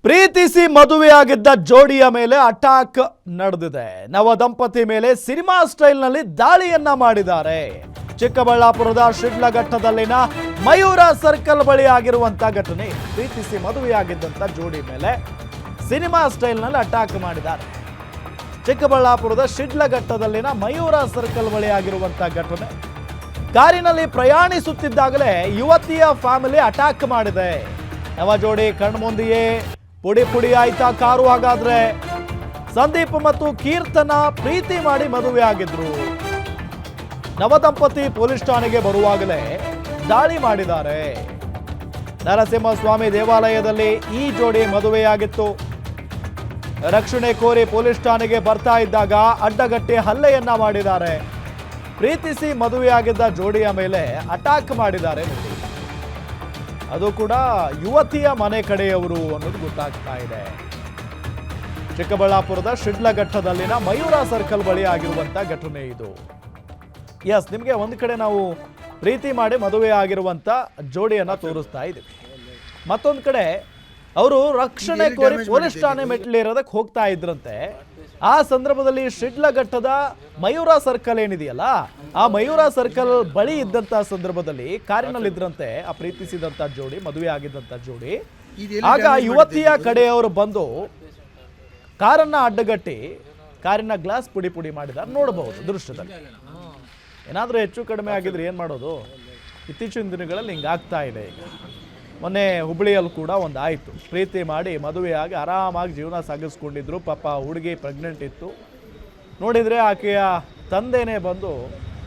ಪ್ರೀತಿಸಿ ಮದುವೆಯಾಗಿದ್ದ ಜೋಡಿಯ ಮೇಲೆ ಅಟ್ಯಾಕ್ ನಡೆದಿದೆ. ನವ ದಂಪತಿ ಮೇಲೆ ಸಿನಿಮಾ ಸ್ಟೈಲ್ನಲ್ಲಿ ದಾಳಿಯನ್ನ ಮಾಡಿದ್ದಾರೆ. ಚಿಕ್ಕಬಳ್ಳಾಪುರದ ಶಿಡ್ಲಘಟ್ಟದಲ್ಲಿನ ಮಯೂರ ಸರ್ಕಲ್ ಬಳಿ ಆಗಿರುವಂತಹ ಘಟನೆ. ಪ್ರೀತಿಸಿ ಮದುವೆಯಾಗಿದ್ದಂತ ಜೋಡಿ ಮೇಲೆ ಸಿನಿಮಾ ಸ್ಟೈಲ್ನಲ್ಲಿ ಅಟ್ಯಾಕ್ ಮಾಡಿದ್ದಾರೆ. ಚಿಕ್ಕಬಳ್ಳಾಪುರದ ಶಿಡ್ಲಘಟ್ಟದಲ್ಲಿನ ಮಯೂರ ಸರ್ಕಲ್ ಬಳಿ ಆಗಿರುವಂತಹ ಘಟನೆ. ಕಾರಿನಲ್ಲಿ ಪ್ರಯಾಣಿಸುತ್ತಿದ್ದಾಗಲೇ ಯುವತಿಯ ಫ್ಯಾಮಿಲಿ ಅಟ್ಯಾಕ್ ಮಾಡಿದೆ. ನವ ಜೋಡಿ ಕಣ್ಮುಂದೆಯೇ ಪುಡಿ ಪುಡಿ ಆಯ್ತಾ ಕಾರು. ಹಾಗಾದ್ರೆ ಸಂದೀಪ್ ಮತ್ತು ಕೀರ್ತನ ಪ್ರೀತಿ ಮಾಡಿ ಮದುವೆ ಆಗಿದ್ರು. ನವದಂಪತಿ ಪೊಲೀಸ್ ಠಾಣೆಗೆ ಬರುವಾಗಲೇ ದಾಳಿ ಮಾಡಿದ್ದಾರೆ. ನರಸಿಂಹಸ್ವಾಮಿ ದೇವಾಲಯದಲ್ಲಿ ಈ ಜೋಡಿ ಮದುವೆಯಾಗಿತ್ತು. ರಕ್ಷಣೆ ಕೋರಿ ಪೊಲೀಸ್ ಠಾಣೆಗೆ ಬರ್ತಾ ಇದ್ದಾಗ ಅಡ್ಡಗಟ್ಟಿ ಹಲ್ಲೆಯನ್ನ ಮಾಡಿದ್ದಾರೆ. ಪ್ರೀತಿಸಿ ಮದುವೆಯಾಗಿದ್ದ ಜೋಡಿಯ ಮೇಲೆ ಅಟ್ಯಾಕ್ ಮಾಡಿದ್ದಾರೆ. ಅದು ಕೂಡ ಯುವತಿಯ ಮನೆ ಕಡೆಯವರು ಅನ್ನೋದು ಗೊತ್ತಾಗ್ತಾ ಇದೆ. ಚಿಕ್ಕಬಳ್ಳಾಪುರದ ಶಿಡ್ಲಘಟ್ಟದಲ್ಲಿನ ಮಯೂರ ಸರ್ಕಲ್ ಬಳಿ ಆಗಿರುವಂತ ಘಟನೆ ಇದು. ಎಸ್, ನಿಮಗೆ ಒಂದು ಕಡೆ ನಾವು ಪ್ರೀತಿ ಮಾಡಿ ಮದುವೆ ಆಗಿರುವಂತ ಜೋಡಿಯನ್ನ ತೋರಿಸ್ತಾ ಇದ್ದೀವಿ. ಮತ್ತೊಂದು ಕಡೆ ಅವರು ರಕ್ಷಣೆ ಕೋರಿ ಪೊಲೀಸ್ ಠಾಣೆ ಮೆಟ್ಲೇರೋದಕ್ಕೆ ಹೋಗ್ತಾ ಇದ್ರಂತೆ. ಆ ಸಂದರ್ಭದಲ್ಲಿ ಶಿಡ್ಲಘಟ್ಟದ ಮಯೂರ ಸರ್ಕಲ್ ಏನಿದೆಯಲ್ಲ, ಆ ಮಯೂರ ಸರ್ಕಲ್ ಬಳಿ ಇದ್ದಂತ ಸಂದರ್ಭದಲ್ಲಿ ಕಾರಿನಲ್ಲಿದ್ರಂತೆ ಆ ಪ್ರೀತಿಸಿದಂತ ಜೋಡಿ, ಮದುವೆ ಆಗಿದ್ದಂತ ಜೋಡಿ. ಆಗ ಯುವತಿಯ ಕಡೆಯವರು ಬಂದು ಕಾರನ್ನ ಅಡ್ಡಗಟ್ಟಿ ಕಾರಿನ ಗ್ಲಾಸ್ ಪುಡಿ ಪುಡಿ ಮಾಡಿದ್ದಾರೆ. ನೋಡಬಹುದು ದೃಶ್ಯದಲ್ಲಿ. ಏನಾದ್ರೂ ಹೆಚ್ಚು ಕಡಿಮೆ ಆಗಿದ್ರೆ ಏನ್ ಮಾಡೋದು? ಇತ್ತೀಚಿನ ದಿನಗಳಲ್ಲಿ ಹಿಂಗಾಗ್ತಾ ಇದೆ. ಈಗ ಮೊನ್ನೆ ಹುಬ್ಬಳ್ಳಿಯಲ್ಲಿ ಕೂಡ ಒಂದು ಆಯಿತು. ಪ್ರೀತಿ ಮಾಡಿ ಮದುವೆಯಾಗಿ ಆರಾಮಾಗಿ ಜೀವನ ಸಾಗಿಸ್ಕೊಂಡಿದ್ರು. ಪಾಪ ಹುಡುಗಿ ಪ್ರೆಗ್ನೆಂಟ್ ಇತ್ತು. ನೋಡಿದರೆ ಆಕೆಯ ತಂದೆನೇ ಬಂದು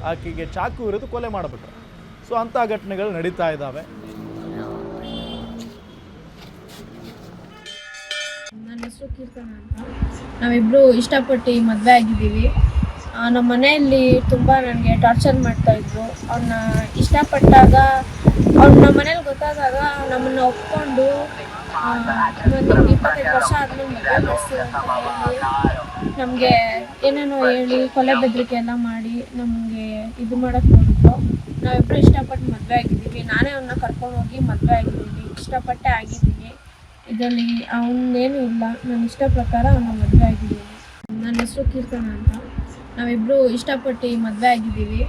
ಆಕೆಗೆ ಚಾಕು ಇರಿದು ಕೊಲೆ ಮಾಡಿಬಿಟ್ರು. ಸೊ ಅಂಥ ಘಟನೆಗಳು ನಡೀತಾ ಇದ್ದಾವೆ. ನನ್ನ ಹೆಸರು ಕೀರ್ತನ ಅಂತ. ನಾವಿಬ್ಬರು ಇಷ್ಟಪಟ್ಟು ಮದುವೆ ಆಗಿದ್ದೀವಿ. ನಮ್ಮ ಮನೆಯಲ್ಲಿ ತುಂಬ ನನಗೆ ಟಾರ್ಚರ್ ಮಾಡ್ತಾಯಿದ್ರು. ಅವ್ರನ್ನ ಇಷ್ಟಪಟ್ಟಾಗ ಅವ್ರು ನಮ್ಮ ಮನೇಲಿ ಗೊತ್ತಾದಾಗ ನಮ್ಮನ್ನು ಒಪ್ಕೊಂಡು ಒಂದು 25 ವರ್ಷ ಆದಮೇಲೆ ಮದುವೆ ಮಾಡಿಸ್ತೀವಿ ಅಂತ ಹೇಳಿ ನಮಗೆ ಏನೇನೋ ಹೇಳಿ ಕೊಲೆ ಬೆದರಿಕೆ ಎಲ್ಲ ಮಾಡಿ ನಮಗೆ ಇದು ಮಾಡೋಕ್ಕೆ ನೋಡಿದ್ರು. ನಾವಿಬ್ಬರು ಇಷ್ಟಪಟ್ಟು ಮದುವೆ ಆಗಿದ್ದೀವಿ. ನಾನೇ ಅವನ್ನ ಕರ್ಕೊಂಡು ಹೋಗಿ ಮದುವೆ ಆಗಿದ್ದೀನಿ. ಇಷ್ಟಪಟ್ಟೆ ಆಗಿದ್ದೀನಿ. ಇದರಲ್ಲಿ ಅವನೇನು ಇಲ್ಲ. ನನ್ನ ಇಷ್ಟ ಪ್ರಕಾರ ಅವನ್ನ ಮದುವೆ ಆಗಿದ್ದೀನಿ. ನನ್ನ ಹೆಸರು ಕೀರ್ತನ ಅಂತ. ನಾವಿಬ್ಬರು ಇಷ್ಟಪಟ್ಟು ಮದುವೆ ಆಗಿದ್ದೀವಿ.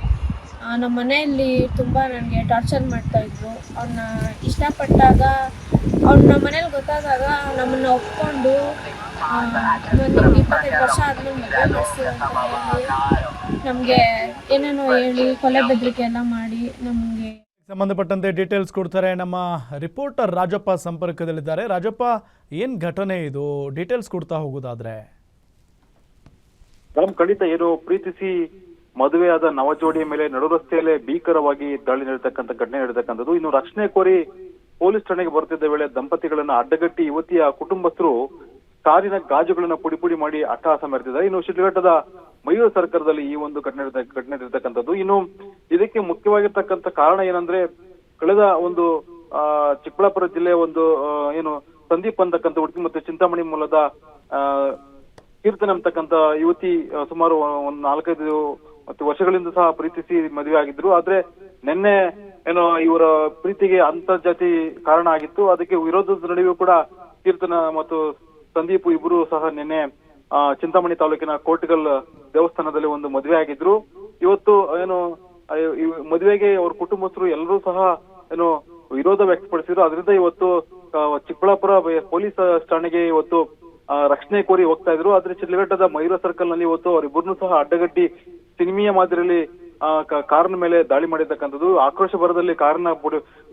ನಮ್ಮ ಮನೆಯಲ್ಲಿ ತುಂಬ ನನಗೆ ಟಾರ್ಚರ್ ಮಾಡ್ತಾಯಿದ್ರು. ಅವ್ರನ್ನ ಇಷ್ಟಪಟ್ಟಾಗ ಅವ್ರು ನಮ್ಮ ಮನೇಲಿ ಗೊತ್ತಾದಾಗ ನಮ್ಮನ್ನು ಒಪ್ಕೊಂಡು ಒಂದು 25 ವರ್ಷ ಆದಮೇಲೆ ಮದುವೆ ಮಾಡಿಸ್ತೀವಿ ಅಂತ ಹೇಳಿ ನಮಗೆ ಏನೇನೋ ಹೇಳಿ ಕೊಲೆ ಬೆದರಿಕೆ ಎಲ್ಲ ಮಾಡಿ ನಮಗೆ ಸಂಬಂಧಪಟ್ಟಂತೆ ಡೀಟೇಲ್ಸ್ ಕೊಡ್ತಾರೆ ನಮ್ಮ ರಿಪೋರ್ಟರ್ ರಾಜಪ್ಪ ಸಂಪರ್ಕದಲ್ಲಿದ್ದಾರೆ. ರಾಜಪ್ಪ, ಏನು ಘಟನೆ ಇದು? ಡೀಟೇಲ್ಸ್ ಕೊಡ್ತಾ ಹೋಗೋದಾದ್ರೆ. ಖಂಡಿತ ಏನು ಪ್ರೀತಿಸಿ ಮದುವೆಯಾದ ನವಜೋಡಿಯ ಮೇಲೆ ನಡು ರಸ್ತೆಯಲ್ಲೇ ಭೀಕರವಾಗಿ ದಾಳಿ ನಡೆತಕ್ಕಂಥ ಘಟನೆ ನಡೆತಕ್ಕಂಥದ್ದು. ಇನ್ನು ರಕ್ಷಣೆ ಕೋರಿ ಪೊಲೀಸ್ ಠಾಣೆಗೆ ಬರುತ್ತಿದ್ದ ವೇಳೆ ದಂಪತಿಗಳನ್ನ ಅಡ್ಡಗಟ್ಟಿ ಯುವತಿಯ ಕುಟುಂಬಸ್ಥರು ಕಾರಿನ ಗಾಜುಗಳನ್ನ ಪುಡಿ ಪುಡಿ ಮಾಡಿ ಅಟ್ಟಹಾಸ ಮೆರೆದಿದ್ದಾರೆ. ಇನ್ನು ಶಿಡ್ಲಘಟ್ಟದ ಮಯೂರ ಸರ್ಕಲ್ದಲ್ಲಿ ಈ ಒಂದು ಘಟನೆ ನಡೆದಿರ್ತಕ್ಕಂಥದ್ದು. ಇನ್ನು ಇದಕ್ಕೆ ಮುಖ್ಯವಾಗಿರ್ತಕ್ಕಂಥ ಕಾರಣ ಏನಂದ್ರೆ, ಕಳೆದ ಒಂದು ಚಿಕ್ಕಬಳ್ಳಾಪುರ ಜಿಲ್ಲೆಯ ಒಂದು ಏನು ಸಂದೀಪ್ ಅಂತಕ್ಕಂಥ ಹುಡುಗಿ ಮತ್ತು ಚಿಂತಾಮಣಿ ಮೂಲದ ಕೀರ್ತನ ಅಂತಕ್ಕಂಥ ಯುವತಿ ಸುಮಾರು ಒಂದು 4-5 ವರ್ಷಗಳಿಂದ ಸಹ ಪ್ರೀತಿಸಿ ಮದುವೆ ಆಗಿದ್ರು. ಆದ್ರೆ ನಿನ್ನೆ ಏನೋ ಇವರ ಪ್ರೀತಿಗೆ ಅಂತರ್ಜಾತಿ ಕಾರಣ ಆಗಿತ್ತು. ಅದಕ್ಕೆ ವಿರೋಧದ ನಡುವೆ ಕೂಡ ಕೀರ್ತನ ಮತ್ತು ಸಂದೀಪ್ ಇಬ್ರು ಸಹ ನಿನ್ನೆ ಚಿಂತಾಮಣಿ ತಾಲೂಕಿನ ಕೋಟಿಗಲ್ ದೇವಸ್ಥಾನದಲ್ಲಿ ಒಂದು ಮದುವೆ ಆಗಿದ್ರು. ಇವತ್ತು ಏನು ಮದುವೆಗೆ ಅವ್ರ ಕುಟುಂಬಸ್ಥರು ಎಲ್ಲರೂ ಸಹ ಏನು ವಿರೋಧ ವ್ಯಕ್ತಪಡಿಸಿದ್ರು. ಅದರಿಂದ ಇವತ್ತು ಚಿಕ್ಕಬಳ್ಳಾಪುರ ಪೊಲೀಸ್ ಠಾಣೆಗೆ ಇವತ್ತು ರಕ್ಷಣೆ ಕೋರಿ ಹೋಗ್ತಾ ಇದ್ರು. ಆದ್ರೆ ಶಿಡ್ಲಘಟ್ಟದ ಮಯೂರ ಸರ್ಕಲ್ ನಲ್ಲಿ ಇವತ್ತು ಅವರಿಬ್ಬರನ್ನು ಸಹ ಅಡ್ಡಗಟ್ಟಿ ಸಿನಿಮೀಯ ಮಾದರಿಯಲ್ಲಿ ಕಾರಿನ ಮೇಲೆ ದಾಳಿ ಮಾಡಿರ್ತಕ್ಕಂಥದ್ದು. ಆಕ್ರೋಶ ಭರದಲ್ಲಿ ಕಾರಿನ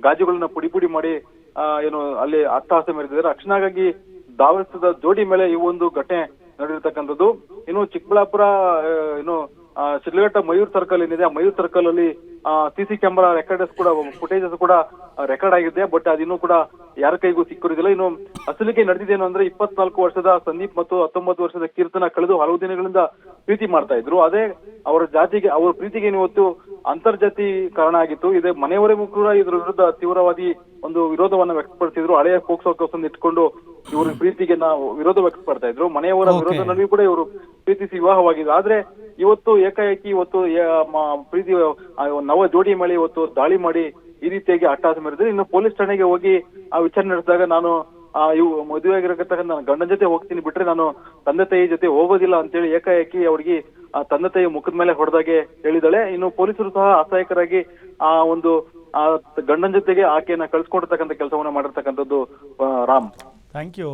ಗಾಜುಗಳನ್ನ ಪುಡಿ ಪುಡಿ ಮಾಡಿ ಏನು ಅಲ್ಲಿ ಅಟ್ಟಹಾಸ ಮೆರೆದಿದ್ದಾರೆ. ರಕ್ಷಣೆಗಾಗಿ ಧಾವಿಸಿದ ಜೋಡಿ ಮೇಲೆ ಈ ಒಂದು ಘಟನೆ ನಡೆದಿರ್ತಕ್ಕಂಥದ್ದು. ಇನ್ನು ಚಿಕ್ಕಬಳ್ಳಾಪುರ ಏನು ಶಿಡ್ಲಘಟ್ಟ ಮಯೂರ್ ಸರ್ಕಲ್ ಏನಿದೆ, ಆ ಮಯೂರ್ ಸರ್ಕಲ್ ಅಲ್ಲಿ ಸಿಸಿ ಕ್ಯಾಮೆರಾ ರೆಕಾರ್ಡರ್ಸ್ ಕೂಡ ಫುಟೇಜಸ್ ಕೂಡ ರೆಕಾರ್ಡ್ ಆಗಿದೆ. ಬಟ್ ಅದಿನ್ನೂ ಕೂಡ ಯಾರ ಕೈಗೂ ಸಿಕ್ಕಿರೋದಿಲ್ಲ. ಇನ್ನು ಅಸಲಿಗೆ ನಡೆದಿದ್ದೇನು ಅಂದ್ರೆ, 24 ವರ್ಷದ ಸಂದೀಪ್ ಮತ್ತು 19 ವರ್ಷದ ಕೀರ್ತನ ಕಳೆದು ಹಲವು ದಿನಗಳಿಂದ ಪ್ರೀತಿ ಮಾಡ್ತಾ ಇದ್ರು. ಅದೇ ಅವರ ಪ್ರೀತಿಗೆ ಇವತ್ತು ಅಂತರ್ಜಾತಿ ಕಾರಣ ಆಗಿತ್ತು. ಇದೇ ಮನೆಯವರಿಗೂ ಕೂಡ ಇದರ ವಿರುದ್ಧ ತೀವ್ರವಾದಿ ಒಂದು ವಿರೋಧವನ್ನ ವ್ಯಕ್ತಪಡಿಸಿದ್ರು. ಹಳೆಯ ಪೋಕ್ಸೋ ಕೇಸನ್ನು ಇಟ್ಕೊಂಡು ಇವ್ರ ಪ್ರೀತಿಗೆ ನಾವು ವಿರೋಧ ವ್ಯಕ್ತಪಡ್ತಾ ಇದ್ರು. ಮನೆಯವರ ವಿರೋಧ ನಡುವೆ ಕೂಡ ಇವರು ಪ್ರೀತಿಸಿ ವಿವಾಹವಾಗಿದ್ರು. ಆದ್ರೆ ಇವತ್ತು ಏಕಾಏಕಿ ಇವತ್ತು ಪ್ರೀತಿ ನವ ಜೋಡಿ ಮೇಲೆ ಇವತ್ತು ದಾಳಿ ಮಾಡಿ ಈ ರೀತಿಯಾಗಿ ಅಟ್ಟಹಾಸ ಮೆರೆದಿದೆ. ಇನ್ನು ಪೊಲೀಸ್ ಠಾಣೆಗೆ ಹೋಗಿ ಆ ವಿಚಾರಣೆ ನಡೆಸಿದಾಗ ನಾನು ಇವು ಮದುವೆ ಆಗಿರತಕ್ಕಂಥ ನನ್ನ ಗಂಡನ ಜೊತೆ ಹೋಗ್ತೀನಿ ಬಿಟ್ರೆ ನಾನು ತಂದೆ ತಾಯಿ ಜೊತೆ ಹೋಗೋದಿಲ್ಲ ಅಂತೇಳಿ ಏಕಾಏಕಿ ಅವ್ರಿಗೆ ಆ ತಂದೆ ತಾಯಿ ಮುಖದ ಮೇಲೆ ಹೊಡೆದಾಗೆ ಹೇಳಿದಾಳೆ. ಇನ್ನು ಪೊಲೀಸರು ಸಹ ಅಸಹಾಯಕರಾಗಿ ಆ ಒಂದು ಆ ಗಂಡನ ಜೊತೆಗೆ ಆಕೆಯನ್ನ ಕಳ್ಸಿಕೊಡ್ತಕ್ಕಂಥ ಕೆಲಸವನ್ನ ಮಾಡಿರ್ತಕ್ಕಂಥದ್ದು ರಾಮ್. Thank you.